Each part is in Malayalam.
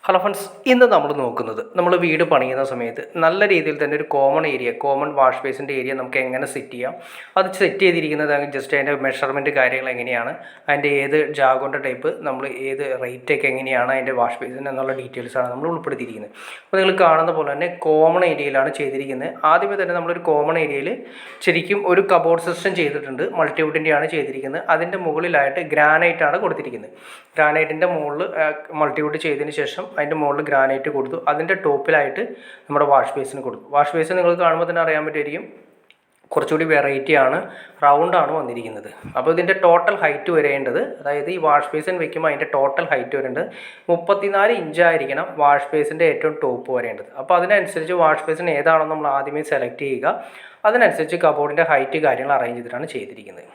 ഹലോ ഫ്രണ്ട്സ്, ഇന്ന് നമ്മൾ നോക്കുന്നത് നമ്മൾ വീട് പണിയുന്ന സമയത്ത് നല്ല രീതിയിൽ തന്നെ ഒരു കോമൺ വാഷ് ബേസിൻ്റെ ഏരിയ നമുക്ക് എങ്ങനെ സെറ്റ് ചെയ്യാം. അത് സെറ്റ് ചെയ്തിരിക്കുന്നത് ജസ്റ്റ് അതിൻ്റെ മെഷർമെൻറ്റ് കാര്യങ്ങൾ എങ്ങനെയാണ്, അതിൻ്റെ ഏത് ജാഗോൻ്റെ ടൈപ്പ്, നമ്മൾ ഏത് റേറ്റൊക്കെ എങ്ങനെയാണ് അതിൻ്റെ വാഷ് ബേസിന് എന്നുള്ള ഡീറ്റെയിൽസാണ് നമ്മൾ ഉൾപ്പെടുത്തിയിരിക്കുന്നത്. അപ്പോൾ നിങ്ങൾ കാണുന്ന പോലെ തന്നെ കോമൺ ഏരിയയിലാണ് ചെയ്തിരിക്കുന്നത്. ആദ്യമേ തന്നെ നമ്മളൊരു കോമൺ ഏരിയയിൽ ശരിക്കും ഒരു കബോർഡ് സിസ്റ്റം ചെയ്തിട്ടുണ്ട്. മൾട്ടിവുഡിൻ്റെയാണ് ചെയ്തിരിക്കുന്നത്. അതിൻ്റെ മുകളിലായിട്ട് ഗ്രാനൈറ്റാണ് കൊടുത്തിരിക്കുന്നത്. ഗ്രാനൈറ്റിൻ്റെ മുകളിൽ മൾട്ടിവുഡ് ചെയ്തതിന് ശേഷം അതിൻ്റെ മുകളിൽ ഗ്രാനൈറ്റ് കൊടുത്തു. അതിൻ്റെ ടോപ്പിലായിട്ട് നമ്മുടെ വാഷ് ബേസിന് കൊടുത്തു. വാഷ് ബേസിൻ നിങ്ങൾ കാണുമ്പോൾ തന്നെ അറിയാൻ പറ്റുമായിരിക്കും, കുറച്ചുകൂടി വെറൈറ്റിയാണ്, റൗണ്ടാണ് വന്നിരിക്കുന്നത്. അപ്പോൾ ഇതിൻ്റെ ടോട്ടൽ ഹൈറ്റ് വരേണ്ടത്, അതായത് ഈ വാഷ് ബേസിൻ വെക്കുമ്പോൾ അതിൻ്റെ ടോട്ടൽ ഹൈറ്റ് വരേണ്ടത് 34 ഇഞ്ചായിരിക്കണം വാഷ് ബേസിൻ്റെ ഏറ്റവും ടോപ്പ് വരേണ്ടത്. അപ്പോൾ അതിനനുസരിച്ച് വാഷ് ബേസിൻ ഏതാണോ നമ്മൾ ആദ്യമേ സെലക്ട് ചെയ്യുക, അതിനനുസരിച്ച് കബോർഡിൻ്റെ ഹൈറ്റ് കാര്യങ്ങൾ അറേഞ്ച് ചെയ്തിട്ടാണ് ചെയ്തിരിക്കുന്നത്.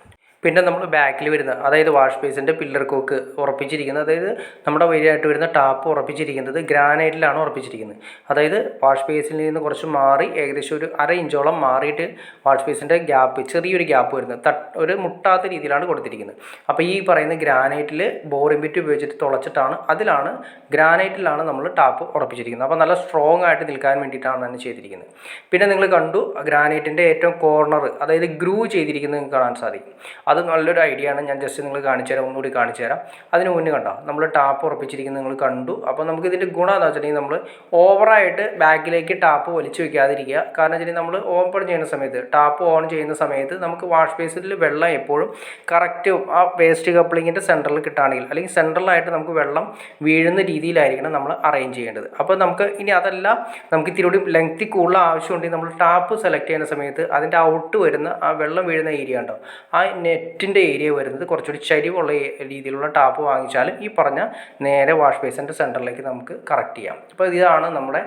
പിന്നെ നമ്മൾ ബാക്കിൽ വരുന്ന, അതായത് വാഷ് ബേസിൻ്റെ പില്ലർ കോക്ക് ഉറപ്പിച്ചിരിക്കുന്നത്, അതായത് നമ്മുടെ വരിയായിട്ട് വരുന്ന ടാപ്പ് ഉറപ്പിച്ചിരിക്കുന്നത് ഗ്രാനൈറ്റിലാണ് ഉറപ്പിച്ചിരിക്കുന്നത്. അതായത് വാഷ് ബേസിൽ നിന്ന് കുറച്ച് മാറി ഏകദേശം ഒരു 1/2 ഇഞ്ചോളം മാറിയിട്ട് വാഷ് ബേസിൻ്റെ ഗ്യാപ്പ്, ചെറിയൊരു ഗ്യാപ്പ് വരുന്നത് ഒരു മുട്ടാത്ത രീതിയിലാണ് കൊടുത്തിരിക്കുന്നത്. അപ്പോൾ ഈ പറയുന്ന ഗ്രാനൈറ്റിൽ ബോറിംഗ് ബിറ്റ് ഉപയോഗിച്ചിട്ട് തുളച്ചിട്ടാണ്, ഗ്രാനൈറ്റിലാണ് നമ്മൾ ടാപ്പ് ഉറപ്പിച്ചിരിക്കുന്നത്. അപ്പോൾ നല്ല സ്ട്രോങ് ആയിട്ട് നിൽക്കാൻ വേണ്ടിയിട്ടാണ് തന്നെ ചെയ്തിരിക്കുന്നത്. പിന്നെ നിങ്ങൾ കണ്ടു ഗ്രാനൈറ്റിൻ്റെ ഏറ്റവും കോർണർ, അതായത് ഗ്രൂ ചെയ്തിരിക്കുന്നത് നിങ്ങൾക്ക് കാണാൻ സാധിക്കും. അത് നല്ലൊരു ഐഡിയ ആണ്. ഞാൻ ജസ്റ്റ് നിങ്ങൾ ഒന്നുകൂടി കാണിച്ചു തരാം. അതിന് മുന്നേ കണ്ടോ നമ്മൾ ടാപ്പ് ഉറപ്പിച്ചിരിക്കുന്നത് നിങ്ങൾ കണ്ടു. അപ്പോൾ നമുക്ക് ഇതിൻ്റെ ഗുണം എന്താ വെച്ചിട്ടുണ്ടെങ്കിൽ, നമ്മൾ ഓവറായിട്ട് ബാക്കിലേക്ക് ടാപ്പ് വലിച്ചു വയ്ക്കാതിരിക്കുക. കാരണം വെച്ചിട്ടുണ്ടെങ്കിൽ നമ്മൾ ഓപ്പൺ ചെയ്യുന്ന സമയത്ത്, ടാപ്പ് ഓൺ ചെയ്യുന്ന സമയത്ത് നമുക്ക് വാഷ് ബേസിൽ വെള്ളം എപ്പോഴും കറക്റ്റ് ആ വേസ്റ്റ് കപ്ലിങ്ങിൻ്റെ സെൻറ്ററിൽ കിട്ടുകയാണെങ്കിൽ, അല്ലെങ്കിൽ സെൻട്രലായിട്ട് നമുക്ക് വെള്ളം വീഴുന്ന രീതിയിലായിരിക്കണം നമ്മൾ അറേഞ്ച് ചെയ്യേണ്ടത്. അപ്പോൾ നമുക്ക് ഇനി അതല്ല, നമുക്ക് ഇത്തിരി കൂടി ലെങ്തി കൂടുതൽ ആവശ്യമുണ്ടെങ്കിൽ നമ്മൾ ടാപ്പ് സെലക്ട് ചെയ്യുന്ന സമയത്ത് അതിൻ്റെ ഔട്ട് വരുന്ന ആ വെള്ളം വീഴുന്ന ഏരിയ ഉണ്ടോ, ആ നെറ്റിൻ്റെ ഏരിയ വരുന്നത് കുറച്ചുകൂടി ചരിവുള്ള രീതിയിലുള്ള ടാപ്പ് വാങ്ങിച്ചാലും ഈ പറഞ്ഞ നേരെ വാഷ് ബേസിൻ്റെ സെൻറ്ററിലേക്ക് നമുക്ക് കറക്റ്റ് ചെയ്യാം. അപ്പോൾ ഇതാണ് നമ്മുടെ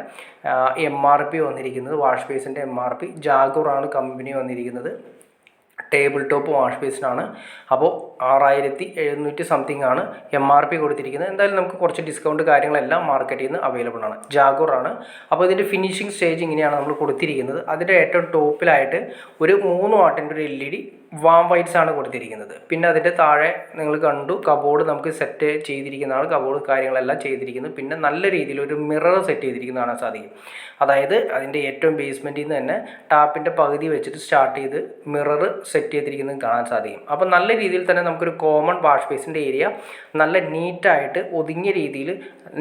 MRP വന്നിരിക്കുന്നത്. വാഷ് ബേസിൻ്റെ MRP ജാഗൂറാണ് കമ്പനി വന്നിരിക്കുന്നത്. ടേബിൾ ടോപ്പ് വാഷ് ബേസിനാണ്. അപ്പോൾ 6700 സംതിങ് ആണ് MRP കൊടുത്തിരിക്കുന്നത്. എന്തായാലും നമുക്ക് കുറച്ച് ഡിസ്കൗണ്ട് കാര്യങ്ങളെല്ലാം മാർക്കറ്റിൽ നിന്ന് അവൈലബിൾ ആണ്. ജാഗൂറാണ്. അപ്പോൾ ഇതിൻ്റെ ഫിനിഷിംഗ് സ്റ്റേജ് ഇങ്ങനെയാണ് നമ്മൾ കൊടുത്തിരിക്കുന്നത്. അതിൻ്റെ ഏറ്റവും ടോപ്പിലായിട്ട് ഒരു 3 വാട്ടിൻ്റെ ഒരു LED വാം വൈറ്റ്സ് ആണ് കൊടുത്തിരിക്കുന്നത്. പിന്നെ അതിൻ്റെ താഴെ നിങ്ങൾ കണ്ടു കബോർഡ് നമുക്ക് സെറ്റ് ചെയ്തിരിക്കുന്നതാണ്. കബോർഡ് കാര്യങ്ങളെല്ലാം ചെയ്തിരിക്കുന്നത്. പിന്നെ നല്ല രീതിയിൽ ഒരു മിറർ സെറ്റ് ചെയ്തിരിക്കുന്നതാണ് സാധിക്കും. അതായത് അതിൻ്റെ ഏറ്റവും ബേസ്മെൻറ്റിൽ നിന്ന് തന്നെ ടാപ്പിൻ്റെ പകുതി വെച്ചിട്ട് സ്റ്റാർട്ട് ചെയ്ത് മിറർ സെറ്റ് ചെയ്തിരിക്കുന്നത് കാണാൻ സാധിക്കും. അപ്പോൾ നല്ല രീതിയിൽ തന്നെ നമുക്കൊരു കോമൺ വാഷ് ബേസിൻ്റെ ഏരിയ നല്ല നീറ്റായിട്ട് ഒതുങ്ങിയ രീതിയിൽ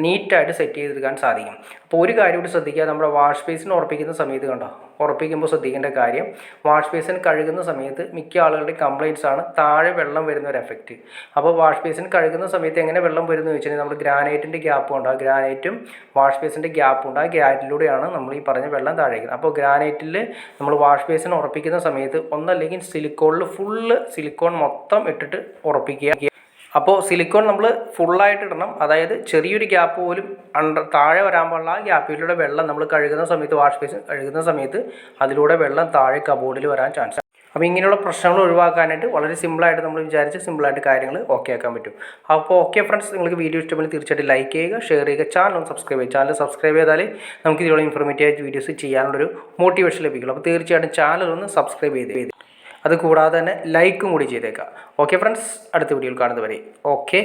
നീറ്റായിട്ട് സെറ്റ് ചെയ്തെടുക്കാൻ സാധിക്കും. അപ്പോൾ ഒരു കാര്യം കൂടി ശ്രദ്ധിക്കുക, നമ്മുടെ വാഷ് ബേസിന് ഉറപ്പിക്കുന്ന സമയത്ത് കണ്ടോ, ഉറപ്പിക്കുമ്പോൾ ശ്രദ്ധിക്കേണ്ട കാര്യം, വാഷ് ബേസിൻ കഴുകുന്ന സമയത്ത് മിക്ക ആളുകളുടെ കംപ്ലയിൻറ്റ്സ് ആണ് താഴെ വെള്ളം വരുന്ന ഒരു എഫക്റ്റ്. അപ്പോൾ വാഷ് ബേസിൻ കഴുകുന്ന സമയത്ത് എങ്ങനെ വെള്ളം വരുന്നു എന്ന് വെച്ചാൽ, നമ്മൾ ഗ്രാനൈറ്റിൻ്റെ ഗ്യാപ്പ് ഉണ്ട്, ആ ഗ്രാനൈറ്റും വാഷ് ബേസിൻ്റെ ഗ്യാപ്പ് ഉണ്ട്, ആ ഗ്രാനൈറ്റിലൂടെയാണ് നമ്മൾ ഈ പറഞ്ഞ വെള്ളം താഴേക്കുന്നത്. അപ്പോൾ ഗ്രാനൈറ്റിൽ നമ്മൾ വാഷ് ബേസിൻ ഉറപ്പിക്കുന്ന സമയത്ത് ഒന്നല്ലെങ്കിൽ സിലിക്കോണിൽ ഫുള്ള് സിലിക്കോൺ മൊത്തം ഇട്ടിട്ട് ഉറപ്പിക്കുക. അപ്പോൾ സിലിക്കോൺ നമ്മൾ ഫുള്ളായിട്ട് ഇടണം. അതായത് ചെറിയൊരു ഗ്യാപ്പ് പോലും താഴെ വരാൻ പാടില്ല. ആ ഗ്യാപ്പിലൂടെ വെള്ളം നമ്മൾ കഴുകുന്ന സമയത്ത്, വാഷ് ബേസിൻ കഴുകുന്ന സമയത്ത് അതിലൂടെ വെള്ളം താഴെ കബോർഡിൽ വരാൻ ചാൻസ്. അപ്പോൾ ഇങ്ങനെയുള്ള പ്രശ്നങ്ങൾ ഒഴിവാക്കാനായിട്ട് വളരെ സിമ്പിളായിട്ട് നമ്മൾ വിചാരിച്ച് സിമ്പിളായിട്ട് കാര്യങ്ങൾ ഓക്കെ ആക്കാൻ പറ്റും. അപ്പോൾ ഓക്കെ ഫ്രണ്ട്സ്, നിങ്ങൾക്ക് വീഡിയോ ഇഷ്ടപ്പെട്ട് തീർച്ചയായിട്ടും ലൈക്ക് ചെയ്യുക, ഷെയർ ചെയ്യുക, ചാനൽ ഒന്ന് സബ്സ്ക്രൈബ് ചെയ്യുക. ചാനൽ സബ്സ്ക്രൈബ് ചെയ്താലേ നമുക്ക് ഇതിലുള്ള ഇൻഫോർമേറ്റീവ് ആയിട്ട് വീഡിയോസ് ചെയ്യാനുള്ളൊരു മോട്ടിവേഷൻ ലഭിക്കുള്ളൂ. അപ്പോൾ തീർച്ചയായിട്ടും ചാനൽ ഒന്ന് സബ്സ്ക്രൈബ് ചെയ്ത് അതുകൂടാതെ തന്നെ ലൈക്കും കൂടി ചെയ്തേക്കാം. ഓക്കെ ഫ്രണ്ട്സ്, അടുത്ത വീഡിയോയിൽ കാണുന്നവരെ ഓക്കെ.